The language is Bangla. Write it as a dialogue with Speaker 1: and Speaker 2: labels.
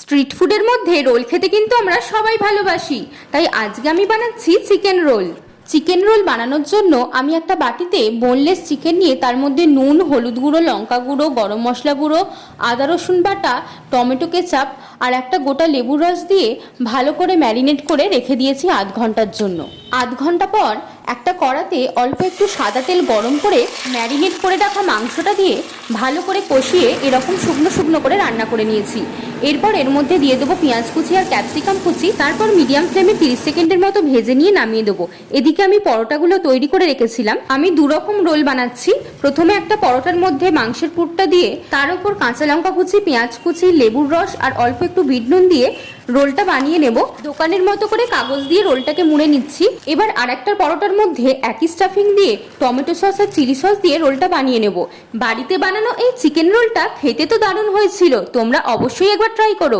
Speaker 1: স্ট্রিট ফুডের মধ্যে রোল খেতে কিন্তু আমরা সবাই ভালোবাসি, তাই আজকে আমি বানাচ্ছি চিকেন রোল। চিকেন রোল বানানোর জন্য আমি একটা বাটিতে বোনলেস চিকেন নিয়ে তার মধ্যে নুন, হলুদ গুঁড়ো, লঙ্কা গুঁড়ো, গরম মশলা গুঁড়ো, আদা রসুন বাটা, টমেটো কেচাপ আর একটা গোটা লেবুর রস দিয়ে ভালো করে ম্যারিনেট করে রেখে দিয়েছি আধ ঘন্টার জন্য। আধ ঘন্টা পর একটা কড়াতে অল্প একটু সাদা তেল গরম করে ম্যারিনেট করে রাখা মাংসটা দিয়ে ভালো করে কষিয়ে এরকম শুকনো শুকনো করে রান্না করে নিয়েছি। এরপর এর মধ্যে দিয়ে দেবো পেঁয়াজ কুচি আর ক্যাপসিকাম কুচি, তারপর মিডিয়াম ফ্লেমে 30 সেকেন্ডের মতো ভেজে নিয়ে নামিয়ে দেবো। এদিকে আমি পরোটাগুলো তৈরি করে রেখেছিলাম। আমি দুরকম রোল বানাচ্ছি। প্রথমে একটা পরোটার মধ্যে মাংসের পুরটা দিয়ে তার উপর কাঁচা লঙ্কা কুচি, পেঁয়াজ কুচি, লেবুর রস আর অল্প একটু বিট নুন দিয়ে রোলটা বানিয়ে নেব। দোকানের মতো করে কাগজ দিয়ে রোলটাকে মুড়ে নিচ্ছি। এবার আরেকটা পরোটার মধ্যে একই স্টাফিং দিয়ে টমেটো সস আর চিলি সস দিয়ে রোলটা বানিয়ে নেব। বাড়িতে বানানো এই চিকেন রোলটা খেতে তো দারুণ হয়েছিল, তোমরা অবশ্যই একবার ট্রাই করো।